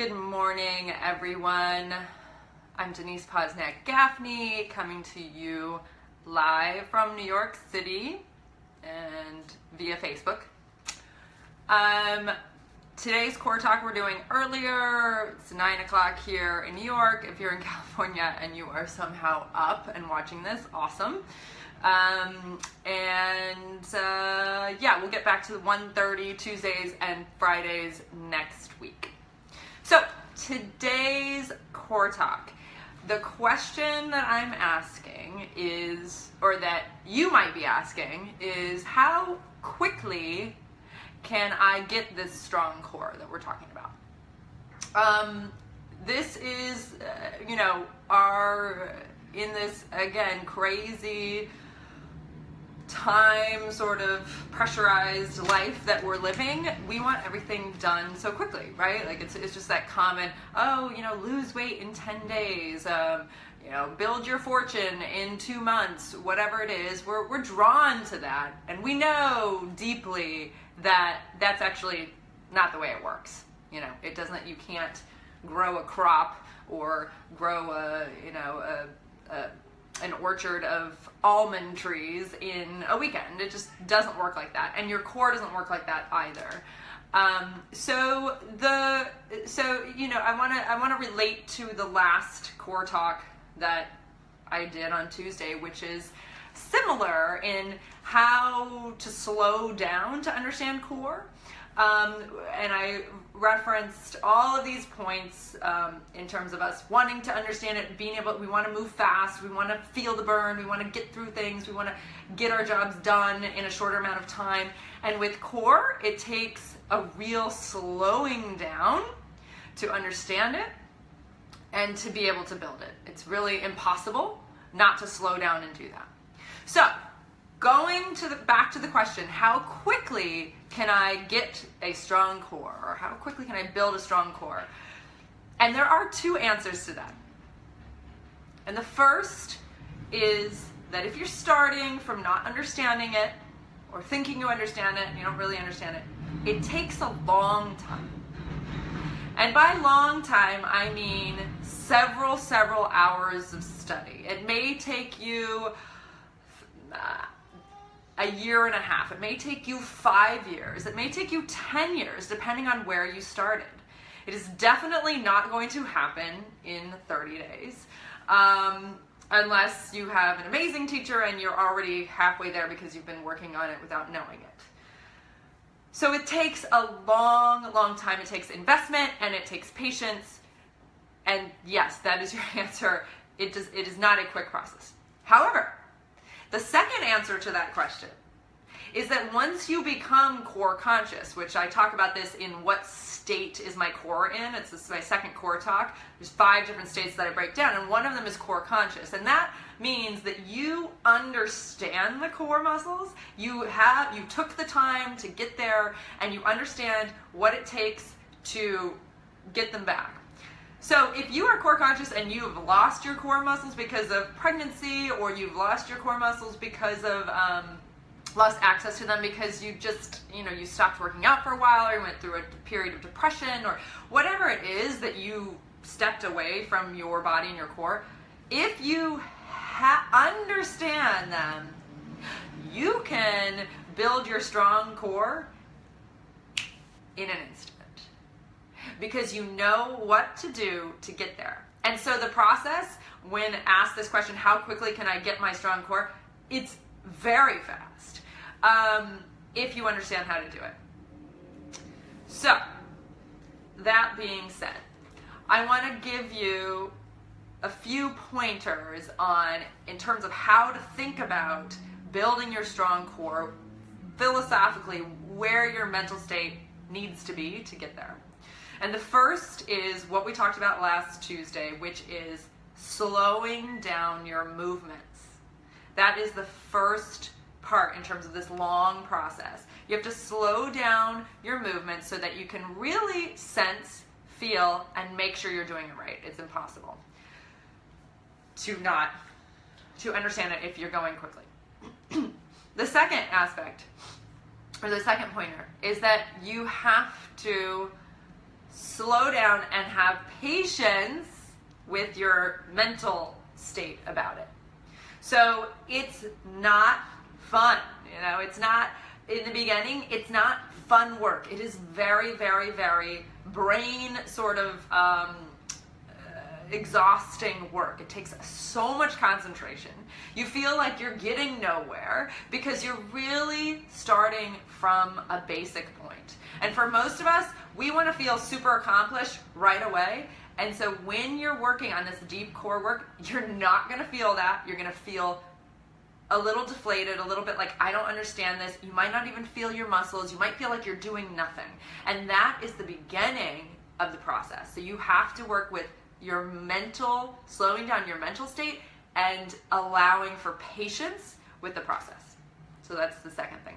Good morning, everyone. I'm Denise Posnack-Gaffney, coming to you live from New York City and via Facebook. Today's core talk we're doing earlier. It's 9 o'clock here in New York. If you're in California and you are somehow up and watching this, awesome. Yeah, we'll get back to the 1:30 Tuesdays and Fridays next week. So today's core talk, the question that I'm asking is, or that you might be asking, is how quickly can I get this strong core that we're talking about? This is, in this, again, crazy time, sort of pressurized life that we're living, we want everything done so quickly, right? Like it's just that common, lose weight in 10 days, build your fortune in 2 months, whatever it is. We're drawn to that, and we know deeply that that's actually not the way it works. It doesn't. You can't grow a crop or grow an orchard of almond trees in a weekend. It just doesn't work like that, and your core doesn't work like that either. I want to relate to the last core talk that I did on Tuesday, which is similar in how to slow down to understand core. And I referenced all of these points in terms of us wanting to understand it, we want to move fast, we want to feel the burn, we want to get through things, we want to get our jobs done in a shorter amount of time. And with core, it takes a real slowing down to understand it and to be able to build it. It's really impossible not to slow down and do that. So, going back to the question, how quickly can I get a strong core, or how quickly can I build a strong core? And there are two answers to that. And the first is that if you're starting from not understanding it, or thinking you understand it and you don't really understand it, it takes a long time. And by long time, I mean several hours of study. It may take you a year and a half. It may take you 5 years. It may take you 10 years, depending on where you started. It is definitely not going to happen in 30 days, unless you have an amazing teacher and you're already halfway there because you've been working on it without knowing it. So it takes a long time. It takes investment and it takes patience. And yes, that is your answer. It is not a quick process. However, the second answer to that question is that once you become core conscious, which I talk about this in what state is my core in, this is my second core talk. There's 5 different states that I break down, and one of them is core conscious. And that means that you understand the core muscles, you took the time to get there, and you understand what it takes to get them back. So if you are core conscious and you have lost your core muscles because of pregnancy, or you've lost your core muscles because of lost access to them because you just, you stopped working out for a while, or you went through a period of depression, or whatever it is that you stepped away from your body and your core, if you understand them, you can build your strong core in an instant. Because you know what to do to get there. And so the process, when asked this question, how quickly can I get my strong core? It's very fast, if you understand how to do it. So, that being said, I want to give you a few pointers in terms of how to think about building your strong core, philosophically, where your mental state needs to be to get there. And the first is what we talked about last Tuesday, which is slowing down your movements. That is the first part in terms of this long process. You have to slow down your movements so that you can really sense, feel, and make sure you're doing it right. It's impossible to understand it if you're going quickly. The second aspect, or the second pointer, is that you have to slow down and have patience with your mental state about it. So it's not fun, it's not, in the beginning, it's not fun work. It is very, very, very brain sort of exhausting work. It takes so much concentration. You feel like you're getting nowhere because you're really starting from a basic point. And for most of us, we want to feel super accomplished right away. And so when you're working on this deep core work, you're not going to feel that. You're going to feel a little deflated, a little bit like, I don't understand this. You might not even feel your muscles. You might feel like you're doing nothing. And that is the beginning of the process. So you have to work with your mental, slowing down your mental state and allowing for patience with the process. So that's the second thing.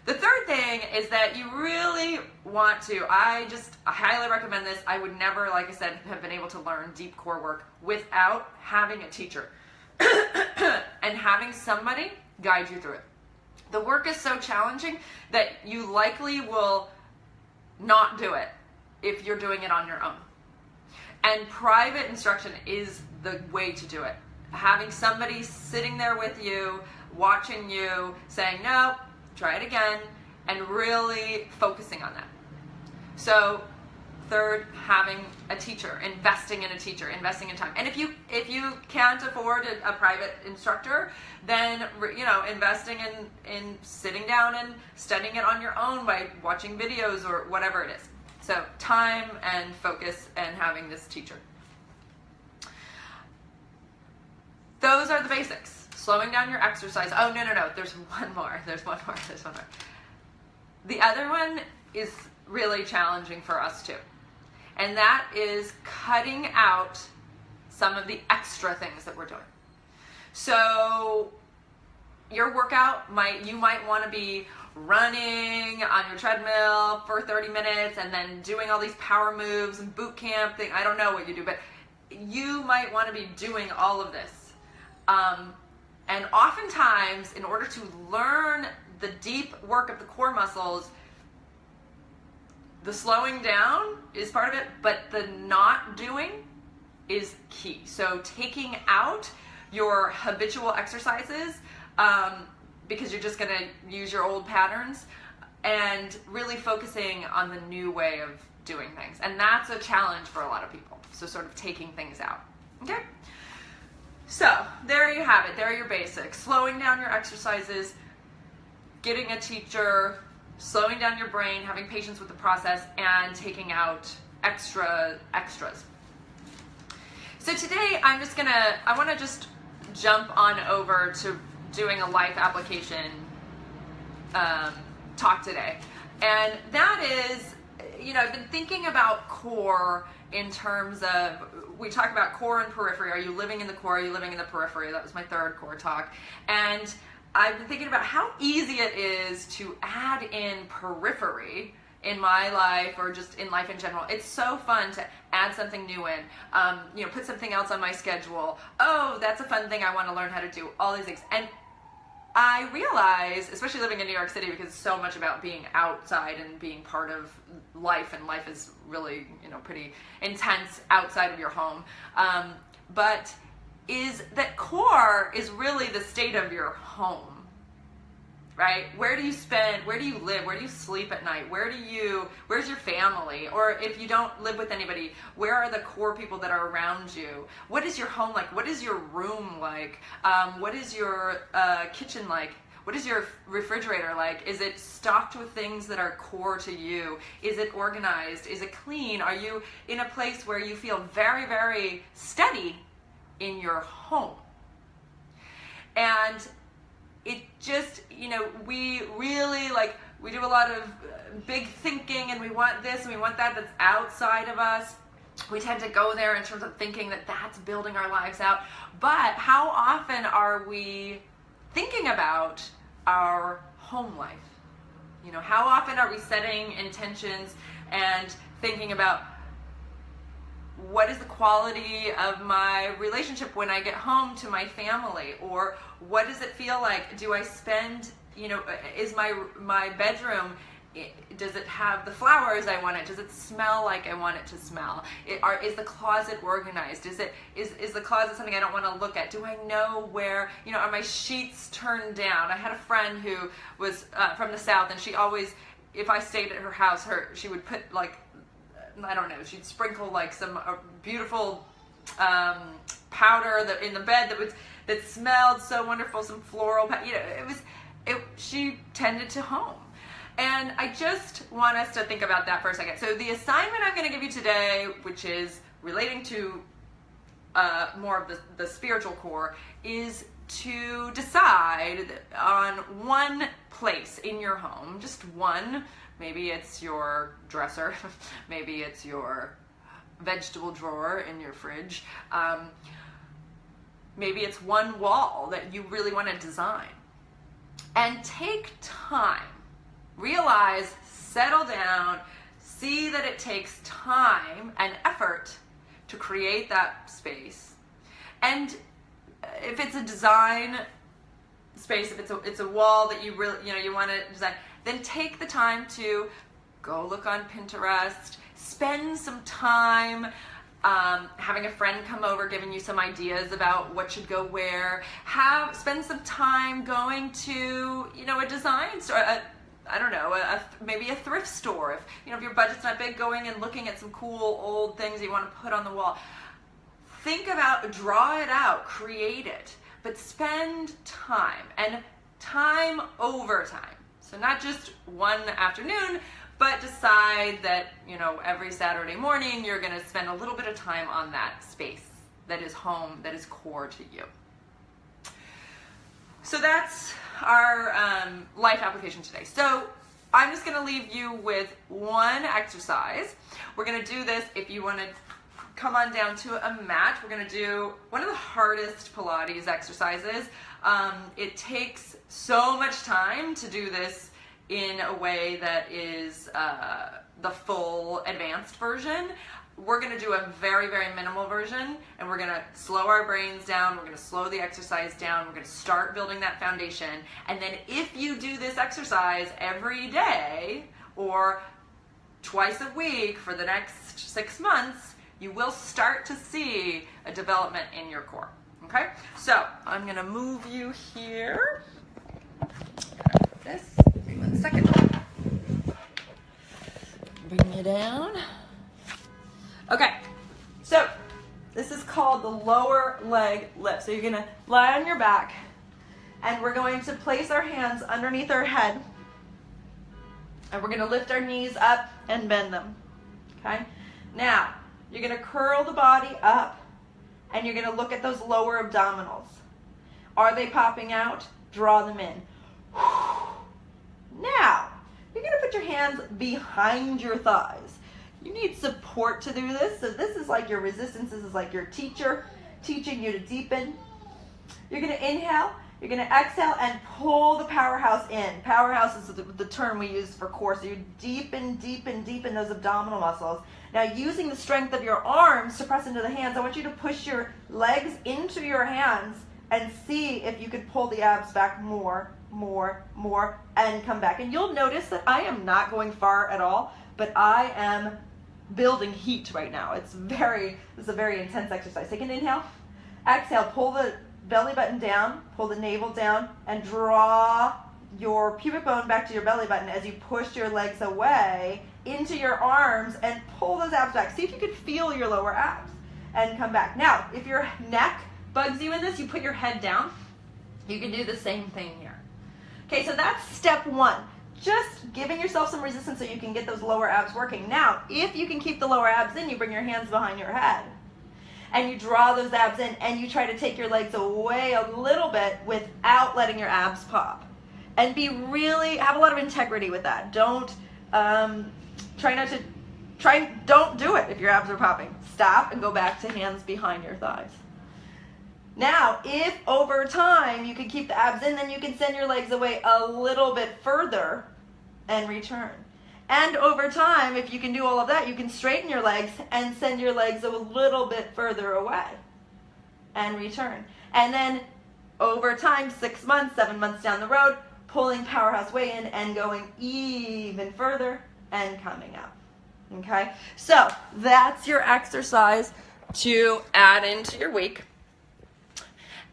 The third thing is that you really want to, I highly recommend this. I would never, like I said, have been able to learn deep core work without having a teacher and having somebody guide you through it. The work is so challenging that you likely will not do it if you're doing it on your own. And private instruction is the way to do it. Having somebody sitting there with you, watching you, saying, no, try it again, and really focusing on that. So third, having a teacher, investing in a teacher, investing in time. And if you can't afford a private instructor, then investing in sitting down and studying it on your own by watching videos or whatever it is. So time and focus and having this teacher. Those are the basics. Slowing down your exercise. Oh, no. There's one more. The other one is really challenging for us too. And that is cutting out some of the extra things that we're doing. So your workout, you might want to be running on your treadmill for 30 minutes and then doing all these power moves and boot camp thing. I don't know what you do, but you might want to be doing all of this. And oftentimes, in order to learn the deep work of the core muscles, the slowing down is part of it, but the not doing is key. So taking out your habitual exercises, because you're just going to use your old patterns, and really focusing on the new way of doing things. And that's a challenge for a lot of people. So sort of taking things out. Okay? So there you have it. There are your basics. Slowing down your exercises, getting a teacher, slowing down your brain, having patience with the process, and taking out extras. So today I want to just jump on over to doing a life application talk today. And that is, I've been thinking about core in terms of, we talk about core and periphery. Are you living in the core? Are you living in the periphery? That was my third core talk. And I've been thinking about how easy it is to add in periphery in my life or just in life in general. It's so fun to add something new in, put something else on my schedule. Oh, that's a fun thing I want to learn how to do, all these things. And I realize, especially living in New York City, because it's so much about being outside and being part of life, and life is really, pretty intense outside of your home. But is that core is really the state of your home, right? Where do you live? Where do you sleep at night? Where's your family? Or if you don't live with anybody, where are the core people that are around you? What is your home like? What is your room like? What is your kitchen like? What is your refrigerator like? Is it stocked with things that are core to you? Is it organized? Is it clean? Are you in a place where you feel very, very steady in your home? And it just, we really we do a lot of big thinking, and we want this and we want that that's outside of us. We tend to go there in terms of thinking that that's building our lives out. But how often are we thinking about our home life? How often are we setting intentions and thinking about what is the quality of my relationship when I get home to my family? Or what does it feel like? Do I spend, is my bedroom Does it have the flowers I want it? Does it smell like I want it to smell? Is the closet organized? Is the closet something I don't want to look at? Do I know where, are my sheets turned down? I had a friend who was from the South, and she always, if I stayed at her house, she would put like, I don't know, she'd sprinkle like some beautiful powder in the bed that smelled so wonderful, some floral, she tended to home. And I just want us to think about that for a second. So the assignment I'm going to give you today, which is relating to more of the spiritual core, is to decide on one place in your home, just one. Maybe it's your dresser, maybe it's your vegetable drawer in your fridge. Maybe it's one wall that you really want to design. And take time. Realize, settle down, see that it takes time and effort to create that space. And if it's a design space, if it's a wall that you really, you want to design, then take the time to go look on Pinterest, spend some time having a friend come over, giving you some ideas about what should go where. Spend some time going to, a design store, maybe a thrift store. If your budget's not big, going and looking at some cool old things you want to put on the wall. Think about, draw it out, create it, but spend time, and time over time. So not just one afternoon, but decide that, every Saturday morning you're going to spend a little bit of time on that space that is home, that is core to you. So that's our life application today. So I'm just going to leave you with one exercise. We're going to do this. If you want to come on down to a mat, we're going to do one of the hardest Pilates exercises. It takes so much time to do this in a way that is the full advanced version. We're going to do a very, very minimal version, and we're going to slow our brains down. We're going to slow the exercise down. We're going to start building that foundation. And then if you do this exercise every day or twice a week for the next 6 months, you will start to see a development in your core. Okay? So I'm going to move you here. This. Give me 1 second. Bring you down. Okay, so this is called the lower leg lift. So you're going to lie on your back, and we're going to place our hands underneath our head, and we're going to lift our knees up and bend them. Okay? Now, you're going to curl the body up, and you're going to look at those lower abdominals. Are they popping out? Draw them in. Now, you're going to put your hands behind your thighs. You need support to do this. So this is like your resistance. This is like your teacher teaching you to deepen. You're going to inhale. You're going to exhale and pull the powerhouse in. Powerhouse is the term we use for core. So you deepen, deepen, deepen those abdominal muscles. Now, using the strength of your arms to press into the hands, I want you to push your legs into your hands and see if you could pull the abs back more, and come back. And you'll notice that I am not going far at all, but I am building heat right now. This is a very intense exercise. Take an inhale. Exhale, pull the belly button down, pull the navel down, and draw your pubic bone back to your belly button as you push your legs away into your arms and pull those abs back. See if you can feel your lower abs and come back. Now, if your neck bugs you in this, you put your head down. You can do the same thing here. Okay, so that's step one. Just giving yourself some resistance so you can get those lower abs working. Now, if you can keep the lower abs in, you bring your hands behind your head and you draw those abs in, and you try to take your legs away a little bit without letting your abs pop. And have a lot of integrity with that. Don't do it if your abs are popping. Stop and go back to hands behind your thighs. Now, if over time you can keep the abs in, then you can send your legs away a little bit further and return. And over time, if you can do all of that, you can straighten your legs and send your legs a little bit further away and return. And then over time, 6 months, 7 months down the road, pulling powerhouse way in and going even further and coming up. Okay, so that's your exercise to add into your week.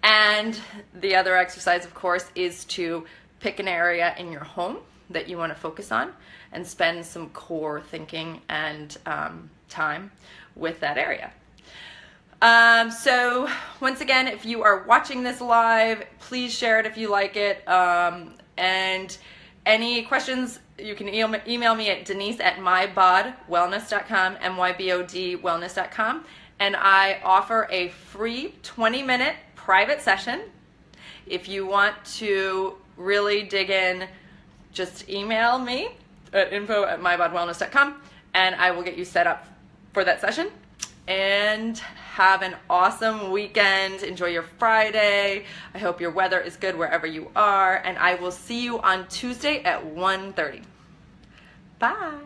And the other exercise, of course, is to pick an area in your home that you want to focus on and spend some core thinking and time with that area. So once again, if you are watching this live, please share it if you like it. And any questions, you can email me at denise@mybodwellness.com, MYBOD wellness.com. And I offer a free 20-minute private session. If you want to really dig in, just email me at info@mybodwellness.com, and I will get you set up for that session. And have an awesome weekend. Enjoy your Friday. I hope your weather is good wherever you are, and I will see you on Tuesday at 1:30. Bye.